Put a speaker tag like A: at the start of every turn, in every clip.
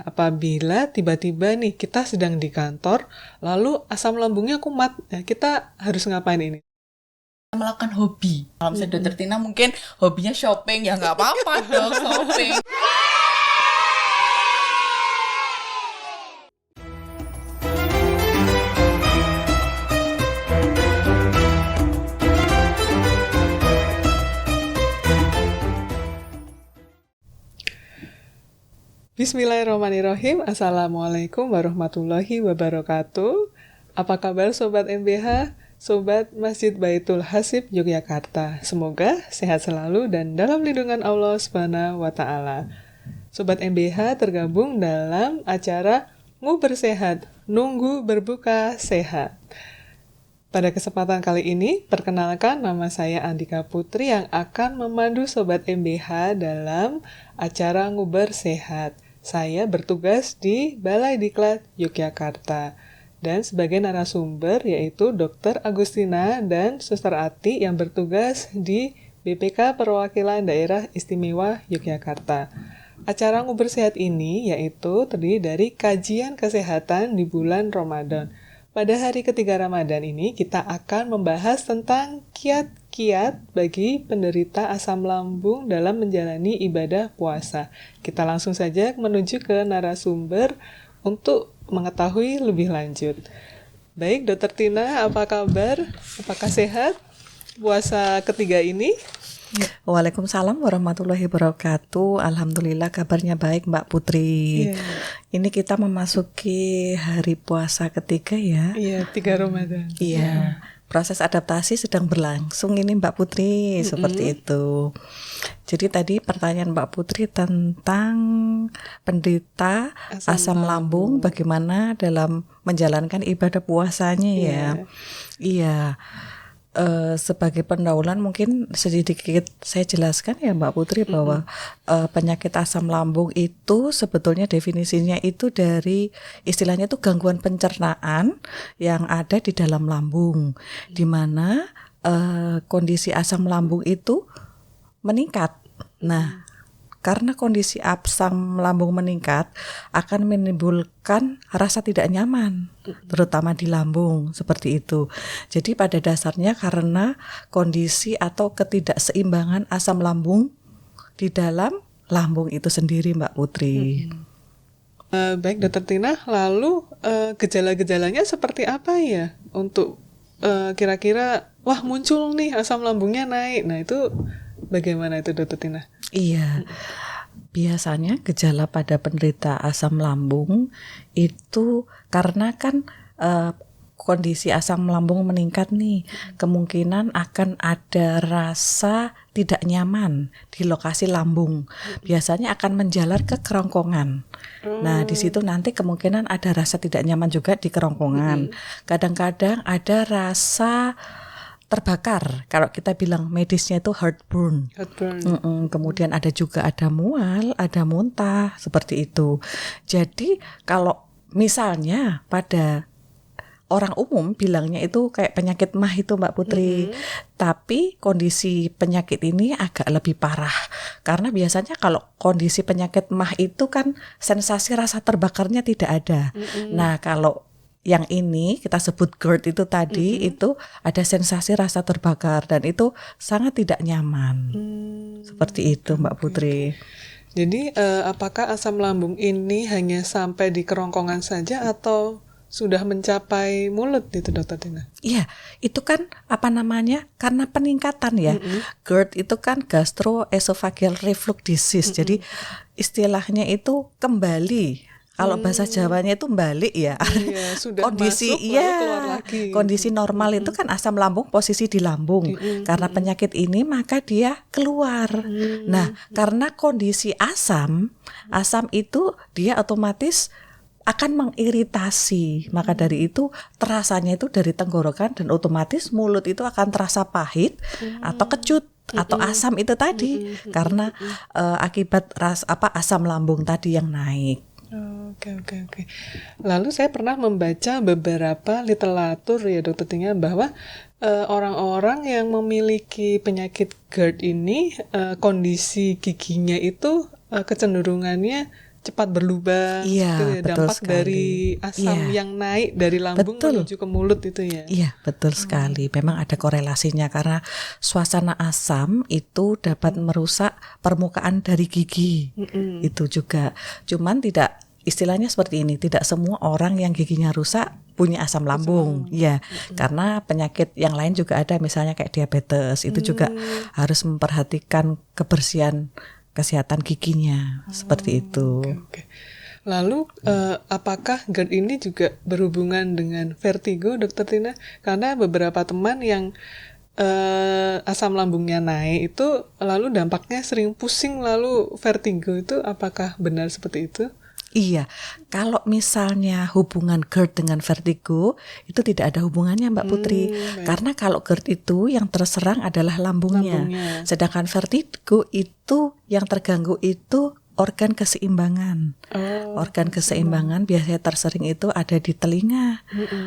A: Nah, apabila tiba-tiba nih kita sedang di kantor, lalu asam lambungnya kumat, nah kita harus ngapain ini?
B: Melakukan hobi. Kalau misalnya Dokter Tina mungkin hobinya shopping, ya nggak apa-apa dong shopping.
A: Bismillahirrahmanirrahim. Assalamualaikum warahmatullahi wabarakatuh. Apa kabar Sobat MBH? Sobat Masjid Baitul Hasib Yogyakarta. Semoga sehat selalu dan dalam lindungan Allah Subhanahu wa Ta'ala. Sobat MBH tergabung dalam acara Nguber Sehat, Nunggu Berbuka Sehat. Pada kesempatan kali ini, perkenalkan nama saya Andika Putri yang akan memandu Sobat MBH dalam acara Nguber Sehat. Saya bertugas di Balai Diklat Yogyakarta. Dan sebagai narasumber yaitu Dr. Agustina dan Suster Ati yang bertugas di BPK Perwakilan Daerah Istimewa Yogyakarta. Acara Nguber Sehat ini yaitu terdiri dari kajian kesehatan di bulan Ramadan. Pada hari ketiga Ramadan ini kita akan membahas tentang kiat-kiat bagi penderita asam lambung dalam menjalani ibadah puasa. Kita langsung saja menuju ke narasumber untuk mengetahui lebih lanjut. Baik, Dokter Tina, apa kabar? Apakah sehat puasa ketiga ini?
C: Waalaikumsalam warahmatullahi wabarakatuh. Alhamdulillah kabarnya baik Mbak Putri. Ini kita memasuki hari puasa ketiga ya.
A: Iya, 3 Ramadan.
C: Iya. Proses adaptasi sedang berlangsung ini Mbak Putri, seperti itu. Jadi tadi pertanyaan Mbak Putri tentang penderita asam lambung bagaimana dalam menjalankan ibadah puasanya ya. Iya. Sebagai pendahuluan mungkin sedikit saya jelaskan ya Mbak Putri bahwa penyakit asam lambung itu sebetulnya definisinya itu dari istilahnya itu gangguan pencernaan yang ada di dalam lambung, di mana kondisi asam lambung itu meningkat. Nah, karena kondisi asam lambung meningkat akan menimbulkan rasa tidak nyaman, terutama di lambung, seperti itu. Jadi pada dasarnya karena kondisi atau ketidakseimbangan asam lambung di dalam lambung itu sendiri Mbak Putri.
A: Baik Dokter Tina, lalu gejala-gejalanya seperti apa ya untuk kira-kira wah muncul nih asam lambungnya naik. Nah itu bagaimana itu Dokter Tina?
C: Iya, biasanya gejala pada penderita asam lambung itu karena kan kondisi asam lambung meningkat nih, kemungkinan akan ada rasa tidak nyaman di lokasi lambung. Biasanya akan menjalar ke kerongkongan. Nah, di situ nanti kemungkinan ada rasa tidak nyaman juga di kerongkongan. Kadang-kadang ada rasa terbakar, kalau kita bilang medisnya itu heartburn. Kemudian ada mual, ada muntah, seperti itu. Jadi kalau misalnya pada orang umum bilangnya itu kayak penyakit MAH itu Mbak Putri, tapi kondisi penyakit ini agak lebih parah. Karena biasanya kalau kondisi penyakit MAH itu kan sensasi rasa terbakarnya tidak ada. Nah kalau yang ini kita sebut GERD itu tadi itu ada sensasi rasa terbakar dan itu sangat tidak nyaman. Seperti itu Mbak Putri.
A: Jadi apakah asam lambung ini hanya sampai di kerongkongan saja atau sudah mencapai mulut gitu Dokter Tina?
C: Iya, itu kan karena peningkatan ya. GERD itu kan gastroesophageal reflux disease. Jadi istilahnya itu kembali. Kalau bahasa Jawanya itu balik ya.
A: Iya, sudah
C: kondisi
A: masuk, lalu keluar lagi.
C: Kondisi normal itu kan asam lambung posisi di lambung. Karena penyakit ini maka dia keluar. Nah, karena kondisi asam itu dia otomatis akan mengiritasi. Maka dari itu terasanya itu dari tenggorokan dan otomatis mulut itu akan terasa pahit atau kecut atau asam itu tadi karena akibat asam lambung tadi yang naik.
A: Oke. Lalu saya pernah membaca beberapa literatur ya Dokter Tina bahwa orang-orang yang memiliki penyakit GERD ini kondisi giginya itu kecenderungannya cepat berlubang.
C: Iya,
A: Itu ya,
C: betul
A: dampak
C: sekali.
A: dari asam
C: Iya.
A: yang naik dari lambung
C: Betul.
A: menuju ke mulut itu ya.
C: Iya, betul sekali. Memang ada korelasinya karena suasana asam itu dapat merusak permukaan dari gigi. Itu juga. Cuman tidak, istilahnya seperti ini, tidak semua orang yang giginya rusak punya asam lambung. Ya, karena penyakit yang lain juga ada, misalnya kayak diabetes. Itu juga harus memperhatikan kebersihan kesehatan giginya. Seperti itu.
A: Oke. Lalu apakah GERD ini juga berhubungan dengan vertigo, Dokter Tina? Karena beberapa teman yang asam lambungnya naik itu lalu dampaknya sering pusing lalu vertigo, itu apakah benar seperti itu?
C: Iya, kalau misalnya hubungan GERD dengan vertigo itu tidak ada hubungannya Mbak Putri,
A: Baik.
C: karena kalau GERD itu yang terserang adalah lambungnya. Sedangkan vertigo itu yang terganggu itu organ keseimbangan. Organ keseimbangan biasanya tersering itu ada di telinga.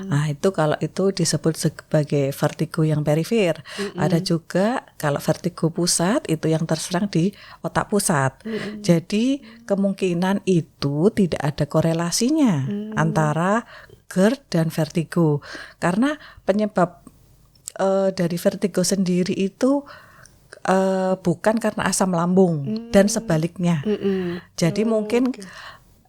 C: Nah, itu kalau itu disebut sebagai vertigo yang perifer. Ada juga kalau vertigo pusat itu yang terserang di otak pusat. Jadi kemungkinan itu tidak ada korelasinya antara GERD dan vertigo. Karena penyebab dari vertigo sendiri itu bukan karena asam lambung dan sebaliknya. Jadi mungkin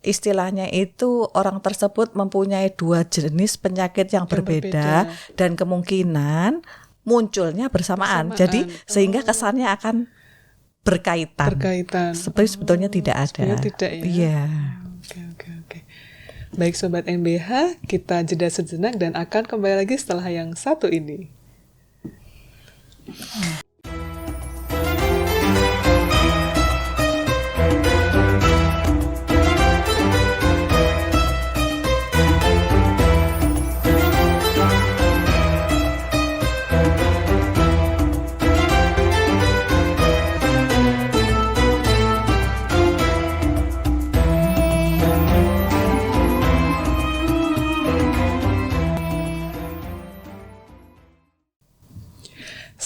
C: istilahnya itu orang tersebut mempunyai dua jenis penyakit yang berbeda dan kemungkinan munculnya bersamaan. Jadi sehingga kesannya akan berkaitan. Seperti sebetulnya tidak ada.
A: Sebenarnya tidak ya.
C: Iya.
A: Oke. Baik Sobat MBH, kita jeda sejenak dan akan kembali lagi setelah yang satu ini.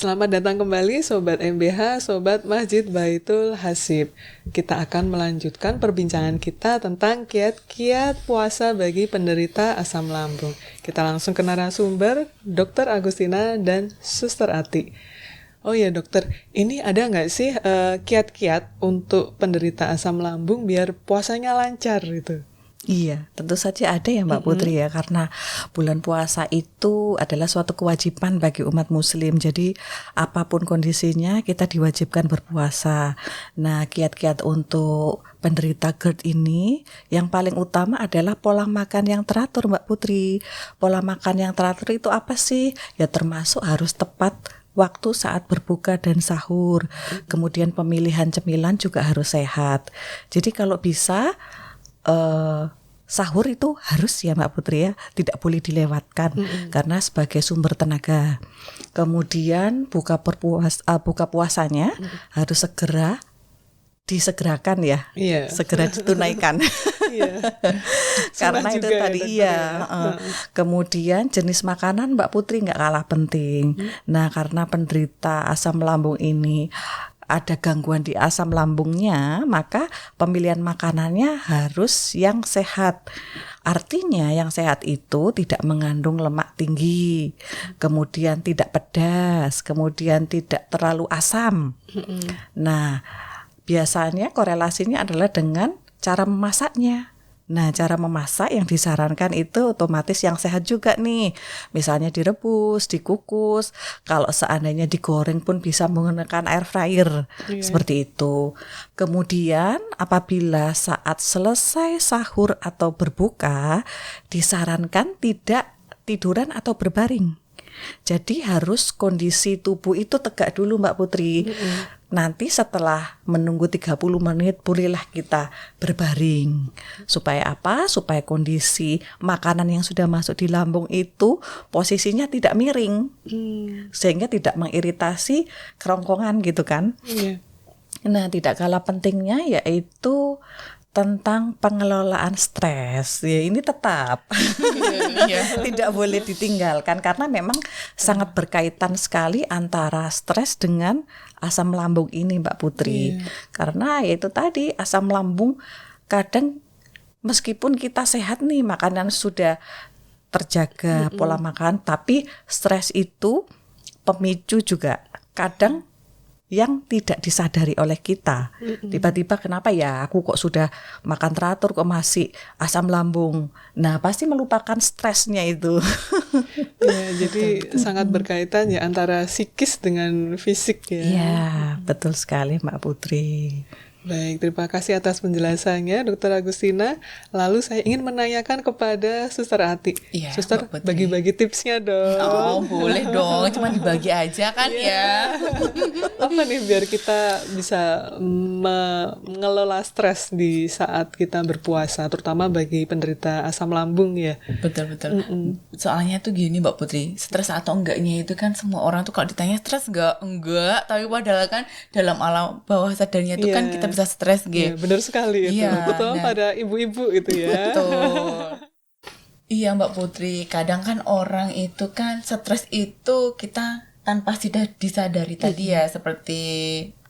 A: Selamat datang kembali Sobat MBH, Sobat Masjid Baitul Hasib. Kita akan melanjutkan perbincangan kita tentang kiat-kiat puasa bagi penderita asam lambung. Kita langsung ke narasumber, Dr. Agustina dan Suster Ati. Oh ya dokter, ini ada nggak sih kiat-kiat untuk penderita asam lambung biar puasanya lancar gitu?
C: Iya, tentu saja ada ya Mbak Putri ya, karena bulan puasa itu adalah suatu kewajiban bagi umat muslim. Jadi apapun kondisinya kita diwajibkan berpuasa. Nah, kiat-kiat untuk penderita GERD ini yang paling utama adalah pola makan yang teratur Mbak Putri. Pola makan yang teratur itu apa sih? Ya termasuk harus tepat waktu saat berbuka dan sahur. Kemudian pemilihan cemilan juga harus sehat. Jadi kalau bisa sahur itu harus ya Mbak Putri ya, tidak boleh dilewatkan karena sebagai sumber tenaga. Kemudian buka puasanya harus disegerakan ya, segera ditunaikan. Karena itu tadi Kemudian jenis makanan Mbak Putri nggak kalah penting. Nah, karena penderita asam lambung ini ada gangguan di asam lambungnya, maka pemilihan makanannya harus yang sehat. Artinya yang sehat itu tidak mengandung lemak tinggi, kemudian tidak pedas, kemudian tidak terlalu asam. Nah, biasanya korelasinya adalah dengan cara memasaknya. Nah, cara memasak yang disarankan itu otomatis yang sehat juga nih. Misalnya direbus, dikukus, kalau seandainya digoreng pun bisa menggunakan air fryer. Seperti itu. Kemudian apabila saat selesai sahur atau berbuka, disarankan tidak tiduran atau berbaring. Jadi harus kondisi tubuh itu tegak dulu Mbak Putri. Nanti setelah menunggu 30 menit bolehlah kita berbaring. Supaya apa? Supaya kondisi makanan yang sudah masuk di lambung itu posisinya tidak miring. Sehingga tidak mengiritasi kerongkongan gitu kan. Nah, tidak kalah pentingnya yaitu tentang pengelolaan stres. Ya, ini tetap tidak boleh ditinggalkan karena memang sangat berkaitan sekali antara stres dengan asam lambung ini Mbak Putri. Karena yaitu tadi asam lambung kadang meskipun kita sehat nih, makanan sudah terjaga pola makan, tapi stres itu pemicu juga kadang yang tidak disadari oleh kita. Tiba-tiba kenapa ya aku kok sudah makan teratur kok masih asam lambung. Nah, pasti melupakan stresnya itu.
A: Ya, jadi sangat berkaitan ya antara psikis dengan fisik ya.
C: Iya, betul sekali Mbak Putri.
A: Baik, terima kasih atas penjelasannya Dr. Agustina. Lalu saya ingin menanyakan kepada Suster Ati.
B: Iya,
A: Suster,
B: Mbak Putri.
A: bagi-bagi tipsnya dong.
B: Oh, boleh dong. Cuma dibagi aja kan ya.
A: Apa nih biar kita bisa mengelola stres di saat kita berpuasa, terutama bagi penderita asam lambung ya.
B: Betul. Soalnya tuh gini Mbak Putri, stres atau enggaknya itu kan semua orang tuh kalau ditanya stres enggak. Tapi padahal kan dalam alam bawah sadarnya itu kan kita bisa stres
A: Iya,
B: gitu.
A: benar sekali itu.
B: Iya,
A: Terutama
B: nah.
A: pada ibu-ibu gitu ya.
B: Betul. Iya Mbak Putri, kadang kan orang itu kan stres itu kita tanpa sudah disadari tadi ya, seperti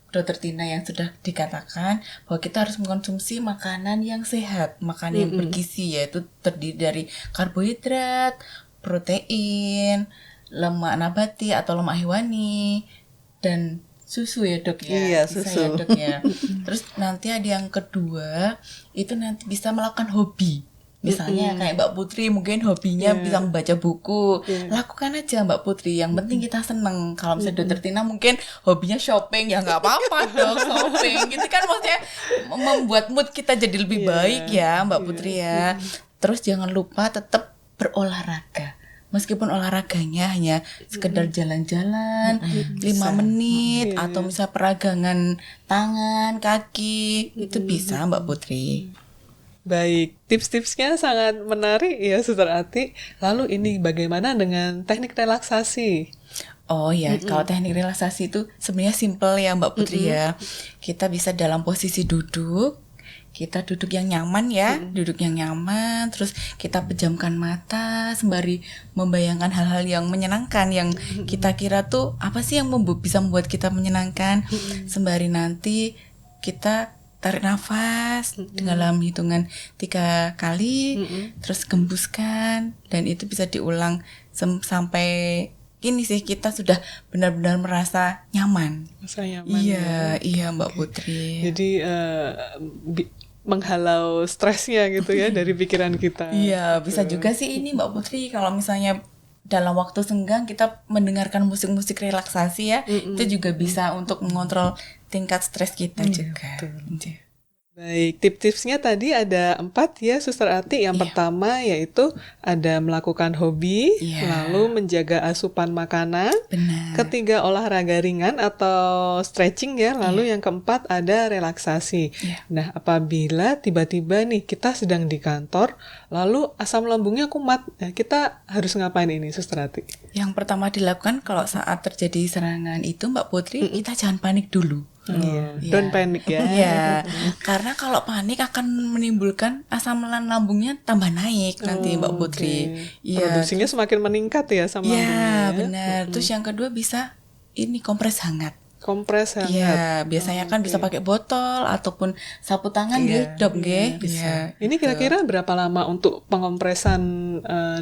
B: Dokter Tina yang sudah dikatakan bahwa kita harus mengkonsumsi makanan yang sehat, makanan yang bergizi, yaitu terdiri dari karbohidrat, protein, lemak nabati atau lemak hewani, dan susu ya dok ya.
C: Iya,
B: Bisa
C: susu.
B: ya dok ya. Terus nanti ada yang kedua, itu nanti bisa melakukan hobi. Misalnya kayak Mbak Putri mungkin hobinya bisa membaca buku. Lakukan aja Mbak Putri, yang penting kita seneng. Kalau misalnya Dokter Tina mungkin hobinya shopping, ya nggak apa-apa dong shopping. Gitu kan maksudnya membuat mood kita jadi lebih baik ya Mbak Putri ya. Terus jangan lupa tetap berolahraga. Meskipun olahraganya hanya sekedar jalan-jalan 5 menit atau misal peragangan tangan, kaki, itu bisa Mbak Putri.
A: Baik, tips-tipsnya sangat menarik ya Suster Ati. Lalu ini bagaimana dengan teknik relaksasi?
B: Oh ya, kalau teknik relaksasi itu sebenarnya simple ya Mbak Putri ya. Kita bisa dalam posisi duduk, kita duduk yang nyaman ya, duduk yang nyaman, terus kita pejamkan mata sembari membayangkan hal-hal yang menyenangkan yang kita kira tuh apa sih yang bisa membuat kita menyenangkan, sembari nanti kita tarik nafas dalam hitungan 3 kali, terus gembuskan, dan itu bisa diulang sampai ini sih kita sudah benar-benar merasa nyaman.
A: Merasa nyaman.
B: Iya Mbak Putri.
A: Jadi menghalau stresnya gitu ya dari pikiran kita.
B: Iya, bisa juga sih ini Mbak Putri kalau misalnya dalam waktu senggang kita mendengarkan musik-musik relaksasi ya, itu juga bisa untuk mengontrol tingkat stres kita juga. Iya.
A: Baik, tips-tipsnya tadi ada 4 ya Suster Ati. Yang pertama yaitu ada melakukan hobi, lalu menjaga asupan makanan.
B: Benar.
A: Ketiga olahraga ringan atau stretching ya, lalu yang keempat ada relaksasi. Nah, apabila tiba-tiba nih kita sedang di kantor, lalu asam lambungnya kumat, nah kita harus ngapain ini Suster Ati?
B: Yang pertama dilakukan kalau saat terjadi serangan itu Mbak Putri, kita jangan panik dulu.
A: Don't panic ya.
B: Iya, karena kalau panik akan menimbulkan asam lambungnya tambah naik nanti Mbak Putri. Iya.
A: Produksinya semakin meningkat ya asam lambungnya.
B: Iya, benar. Terus yang kedua bisa ini kompres hangat.
A: Kompres hangat.
B: Iya, biasanya kan bisa pakai botol ataupun sapu tangan nggih, dok nggih. Iya.
A: Ini kira-kira berapa lama untuk pengompresan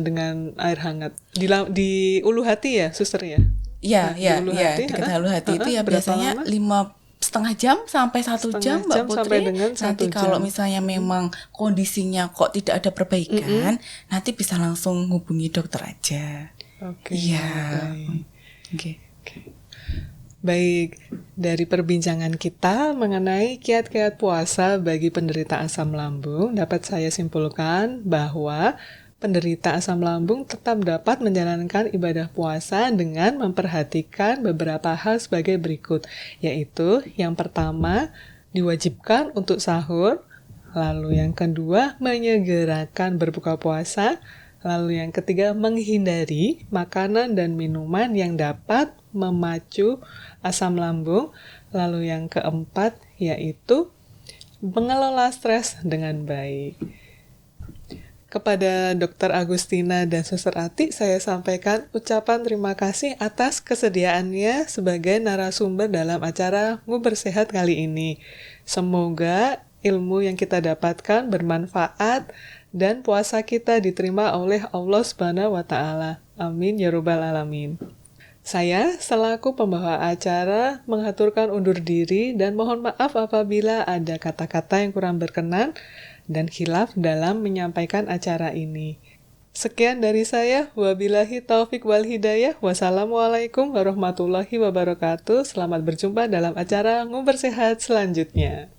A: dengan air hangat? Di ulu hati ya, suster ya?
B: Iya,
A: Di ulu hati,
B: dekat ulu hati itu ya
A: berapa
B: biasanya
A: lama?
B: 5,5 jam sampai 1 jam Mbak Putri.
A: Sampai dengan 1
B: nanti
A: jam.
B: kalau misalnya memang kondisinya kok tidak ada perbaikan, nanti bisa langsung hubungi dokter aja.
A: Oke.
B: Iya.
A: Oke. Baik, dari perbincangan kita mengenai kiat-kiat puasa bagi penderita asam lambung, dapat saya simpulkan bahwa penderita asam lambung tetap dapat menjalankan ibadah puasa dengan memperhatikan beberapa hal sebagai berikut, yaitu yang pertama, diwajibkan untuk sahur, lalu yang kedua, menyegerakan berbuka puasa, lalu yang ketiga, menghindari makanan dan minuman yang dapat memacu asam lambung, lalu yang keempat, yaitu mengelola stres dengan baik. Kepada Dr. Agustina dan Suster Ati, saya sampaikan ucapan terima kasih atas kesediaannya sebagai narasumber dalam acara Nguber Sehat kali ini. Semoga ilmu yang kita dapatkan bermanfaat, dan puasa kita diterima oleh Allah Subhanahu wa Ta'ala. Amin ya Rabbal 'Alamin. Saya selaku pembawa acara mengaturkan undur diri dan mohon maaf apabila ada kata-kata yang kurang berkenan dan khilaf dalam menyampaikan acara ini. Sekian dari saya, wabillahi taufik wal hidayah, wassalamualaikum warahmatullahi wabarakatuh. Selamat berjumpa dalam acara Ngobrol Sehat selanjutnya.